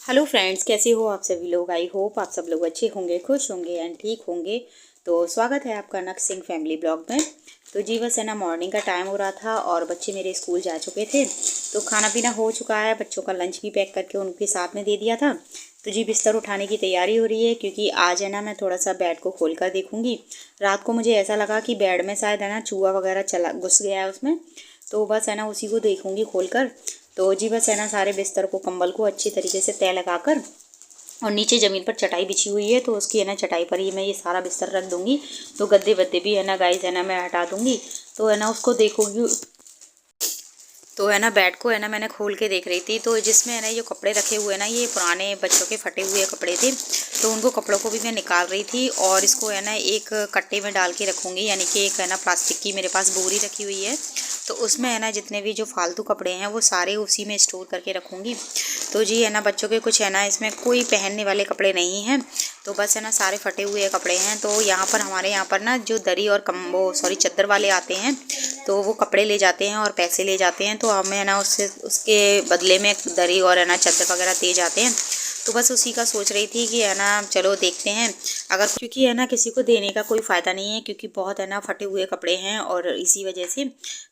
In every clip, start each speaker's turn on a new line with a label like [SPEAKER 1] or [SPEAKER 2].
[SPEAKER 1] Hello friends, कैसे हो आप सभी लोग। आई होप आप सब लोग अच्छे होंगे, खुश होंगे एंड ठीक होंगे। तो स्वागत है आपका नक्श सिंह फैमिली ब्लॉग में। तो जी बस है ना, मॉर्निंग का टाइम हो रहा था और बच्चे मेरे स्कूल जा चुके थे। तो खाना पीना हो चुका है, बच्चों का लंच भी पैक करके उनके साथ में दे दिया था। तो जी बिस्तर उठाने की तैयारी हो रही है, क्योंकि आज है ना मैं थोड़ा सा बेड को खोल कर देखूँगी। रात को मुझे ऐसा लगा कि बेड में शायद है ना चूहा वगैरह चला घुस गया है उसमें। तो बस है ना उसी को देखूँगी खोल कर। तो जी बस है ना सारे बिस्तर को, कंबल को अच्छी तरीके से तय लगाकर, और नीचे ज़मीन पर चटाई बिछी हुई है तो उसकी है ना चटाई पर ही मैं ये सारा बिस्तर रख दूँगी। तो गद्दे वद्दे भी है ना गाइस है ना मैं हटा दूँगी। तो है ना उसको देखूँगी। तो है ना बेड को है ना मैंने खोल के देख रही थी, तो जिसमें है ना ये कपड़े रखे हुए हैं ना, ये पुराने बच्चों के फटे हुए कपड़े थे। तो उनको कपड़ों को भी मैं निकाल रही थी और इसको है ना एक कट्टे में डाल के रखूँगी, यानी कि एक है ना प्लास्टिक की मेरे पास बोरी रखी हुई है। तो उसमें है ना जितने भी जो फालतू कपड़े हैं वो सारे उसी में स्टोर करके रखूँगी। तो जी है ना बच्चों के कुछ है ना इसमें कोई पहनने वाले कपड़े नहीं हैं। तो बस है ना सारे फटे हुए कपड़े हैं। तो यहाँ पर हमारे यहाँ पर ना जो दरी और कम्बो सॉरी चादर वाले आते हैं, तो वो कपड़े ले जाते हैं और पैसे ले जाते हैं। तो हमें है ना उसके बदले में दरी और है ना चादर वगैरह दे जाते हैं। तो बस उसी का सोच रही थी कि है ना चलो देखते हैं अगर, क्योंकि है ना किसी को देने का कोई फ़ायदा नहीं है, क्योंकि बहुत है ना फटे हुए कपड़े हैं और इसी वजह से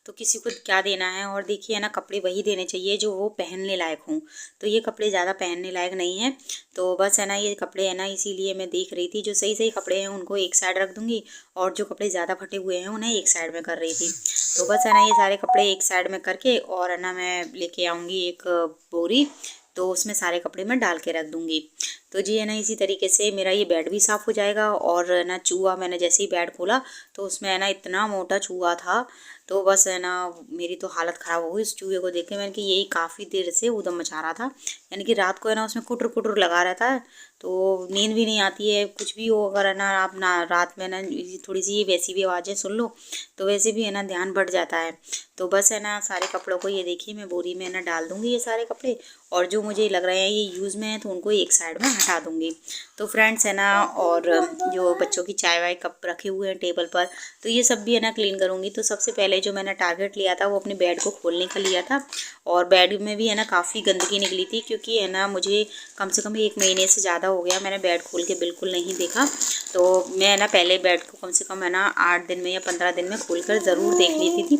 [SPEAKER 1] तो किसी को क्या देना है। और देखिए है ना कपड़े वही देने चाहिए जो वो पहनने लायक हों। तो ये कपड़े ज़्यादा पहनने लायक नहीं है। तो बस है ना ये कपड़े है ना इसीलिए मैं देख रही थी, जो सही सही कपड़े हैं उनको एक साइड रख दूँगी और जो कपड़े ज़्यादा फटे हुए हैं उन्हें एक साइड में कर रही थी। तो बस है ना ये सारे कपड़े एक साइड में करके और है ना मैं लेके आऊँगी एक बोरी। तो उसमें सारे कपड़े मैं डाल के रख दूँगी। तो जी है ना इसी तरीके से मेरा ये बेड भी साफ़ हो जाएगा। और ना चूहा, मैंने जैसे ही बेड खोला तो उसमें है ना इतना मोटा चूहा था। तो बस है ना मेरी तो हालत ख़राब हो गई उस चूहे को देख के। मैंने कि यही काफ़ी देर से ऊधम मचा रहा था, यानी कि रात को है ना उसमें कुटर कुटर लगा रहता है। तो नींद भी नहीं आती है, कुछ भी हो अगर है ना आप ना रात में ना थोड़ी सी वैसी भी आवाज़ें सुन लो तो वैसे भी है ना ध्यान बढ़ जाता है। तो बस है ना सारे कपड़ों को ये देखिए मैं बोरी में है ना डाल दूँगी ये सारे कपड़े, और जो मुझे लग रहे हैं ये यूज़ में है तो उनको एक साइड में हटा दूँगी। तो फ्रेंड्स है ना, और जो बच्चों की चाय वाय कप रखे हुए हैं टेबल पर, तो ये सब भी है ना क्लीन करूँगी। तो सबसे पहले जो मैंने टारगेट लिया था वो अपने बेड को खोलने का लिया था। और बेड में भी है ना काफ़ी गंदगी निकली थी, क्योंकि है ना मुझे कम से कम 1 महीने से ज़्यादा हो गया मैंने बेड खोल के बिल्कुल नहीं देखा। तो मैं ना पहले बेड को कम से कम है ना 8 दिन में या 15 दिन में खोल कर ज़रूर देख लेती थी,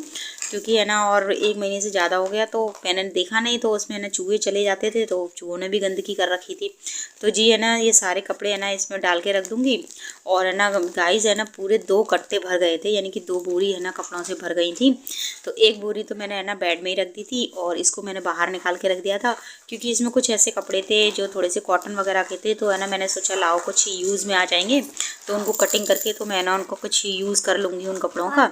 [SPEAKER 1] क्योंकि है ना और 1 महीने से ज़्यादा हो गया तो मैंने देखा नहीं। तो उसमें ना चूहे चले जाते थे, तो चूहों ने भी गंदगी कर रखी थी। तो जी है ना ये सारे कपड़े है ना इसमें डाल के रख दूँगी। और है ना गाइस है ना पूरे 2 कट्टे भर गए थे, यानी कि 2 बोरी है ना कपड़ों से भर गई थी। तो एक बोरी तो मैंने है ना बेड में ही रख दी थी और इसको मैंने बाहर निकाल के रख दिया था, क्योंकि इसमें कुछ ऐसे कपड़े थे जो थोड़े से कॉटन वगैरह के थे। तो है ना मैंने सोचा लाओ कुछ यूज़ में आ जाएंगे, तो उनको कटिंग करके तो मैं ना उनको कुछ यूज़ कर लूँगी उन कपड़ों का।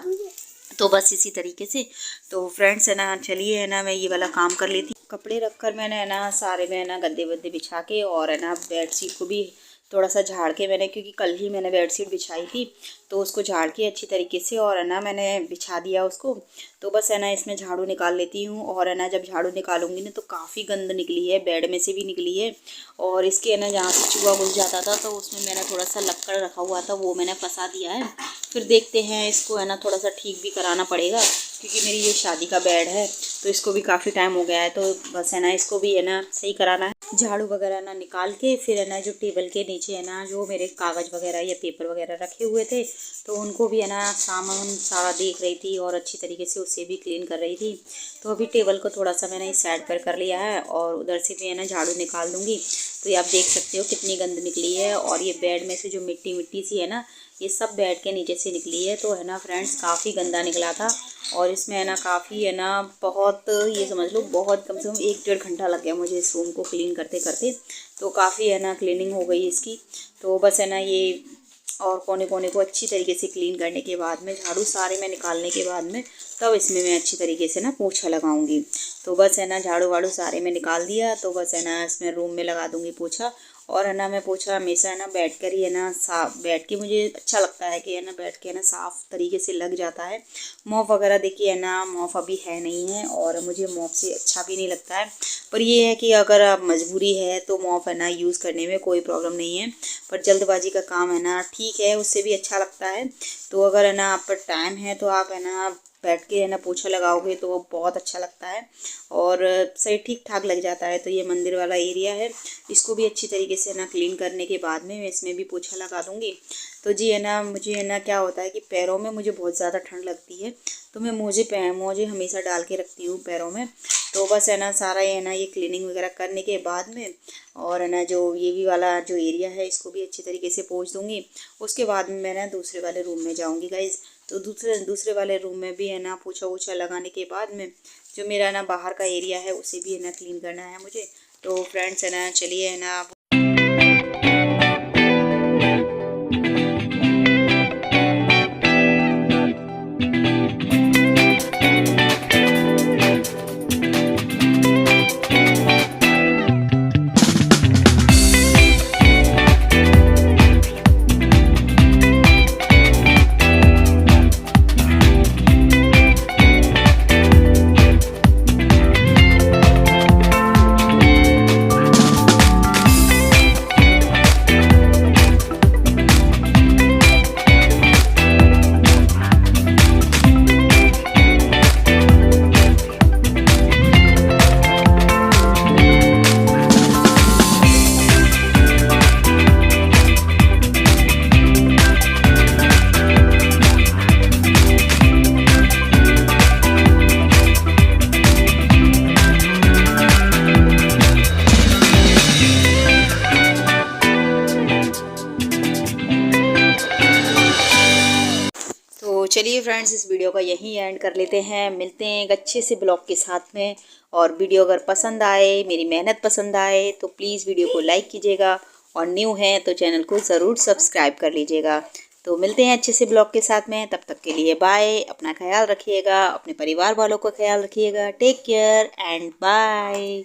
[SPEAKER 1] तो बस इसी तरीके से। तो फ्रेंड्स है ना चलिए है ना मैं ये वाला काम कर लेती। कपड़े रख कर मैंने है ना सारे में है ना गद्दे वद्दे बिछा के और है ना बेडशीट को भी थोड़ा सा झाड़ के, मैंने क्योंकि कल ही मैंने बेडशीट बिछाई थी तो उसको झाड़ के अच्छी तरीके से और है ना मैंने बिछा दिया उसको। तो बस है ना इसमें झाड़ू निकाल लेती हूँ। और है ना जब झाड़ू निकालूंगी ना तो काफ़ी गंद निकली है, बेड में से भी निकली है। और इसके है ना जहाँ से चूहा घुस जाता था तो उसमें मैंने थोड़ा सा लक्कड़ रखा हुआ था, वो मैंने फंसा दिया है। फिर देखते हैं, इसको है ना थोड़ा सा ठीक भी कराना पड़ेगा, क्योंकि मेरी ये शादी का बेड है तो इसको भी काफ़ी टाइम हो गया है। तो बस है ना इसको भी है ना सही कराना है। झाड़ू वगैरह ना निकाल के फिर है ना जो टेबल के नीचे है ना जो मेरे कागज़ वगैरह या पेपर वगैरह रखे हुए थे तो उनको भी है ना सामान सारा देख रही थी और अच्छी तरीके से उसे भी क्लीन कर रही थी। तो अभी टेबल को थोड़ा सा मैंने इस साइड पर कर लिया है और उधर से भी है ना झाड़ू निकाल दूँगी। तो ये आप देख सकते हो कितनी गंद निकली है। और ये बेड में से जो मिट्टी मिट्टी सी है ना ये सब बेड के नीचे से निकली है। तो है ना फ्रेंड्स काफ़ी गंदा निकला था और इसमें है ना काफ़ी है ना बहुत, ये समझ लो बहुत, कम से कम 1-1.5 घंटा लग गया मुझे इस रूम को क्लीन करते करते। तो काफ़ी है ना क्लीनिंग हो गई इसकी। तो बस है ना ये और कोने कोने को अच्छी तरीके से क्लीन करने के बाद में, झाड़ू सारे में निकालने के बाद में, तब इसमें मैं अच्छी तरीके से ना पोछा लगाऊंगी। तो बस है ना झाड़ू वाड़ू सारे में निकाल दिया। तो बस है ना इसमें रूम में लगा दूंगी पोछा। और है ना मैं पोछा हमेशा है ना बैठ कर ही है ना साफ बैठ के, मुझे अच्छा लगता है कि है ना बैठ के है ना साफ़ तरीके से लग जाता है। मॉप वगैरह देखिए है ना, मॉप अभी है नहीं है और मुझे मॉप से अच्छा भी नहीं लगता है। पर ये है कि अगर आप मजबूरी है तो मॉप है ना यूज़ करने में कोई प्रॉब्लम नहीं है। पर जल्दबाजी का काम है ना ठीक है, उससे भी अच्छा लगता है। तो अगर है ना आप पर टाइम है तो आप है ना बैठ के है ना पोछा लगाओगे तो वो बहुत अच्छा लगता है और सही ठीक ठाक लग जाता है। तो ये मंदिर वाला एरिया है, इसको भी अच्छी तरीके से ना क्लीन करने के बाद में मैं इसमें भी पोछा लगा दूँगी। तो जी है ना, मुझे है ना क्या होता है कि पैरों में मुझे बहुत ज़्यादा ठंड लगती है, तो मैं मोजे हमेशा डाल के रखती हूँ पैरों में। तो बस है ना सारा ये है ना ये क्लीनिंग वगैरह करने के बाद में और है ना जो ये भी वाला जो एरिया है इसको भी अच्छी तरीके से पोंछ दूँगी। उसके बाद में मैं ना दूसरे वाले रूम में जाऊँगी गाइज़। तो दूसरे वाले रूम में भी है ना पोछा वोछा लगाने के बाद में जो मेरा ना बाहर का एरिया है उसे भी है ना क्लीन करना है मुझे। तो फ्रेंड्स है ना चलिए है ना चलिए फ्रेंड्स इस वीडियो का यहीं एंड कर लेते हैं। मिलते हैं एक अच्छे से ब्लॉग के साथ में। और वीडियो अगर पसंद आए, मेरी मेहनत पसंद आए तो प्लीज़ वीडियो को लाइक कीजिएगा और न्यू हैं तो चैनल को ज़रूर सब्सक्राइब कर लीजिएगा। तो मिलते हैं अच्छे से ब्लॉग के साथ में, तब तक के लिए बाय। अपना ख्याल रखिएगा, अपने परिवार वालों का ख्याल रखिएगा। Take care and bye.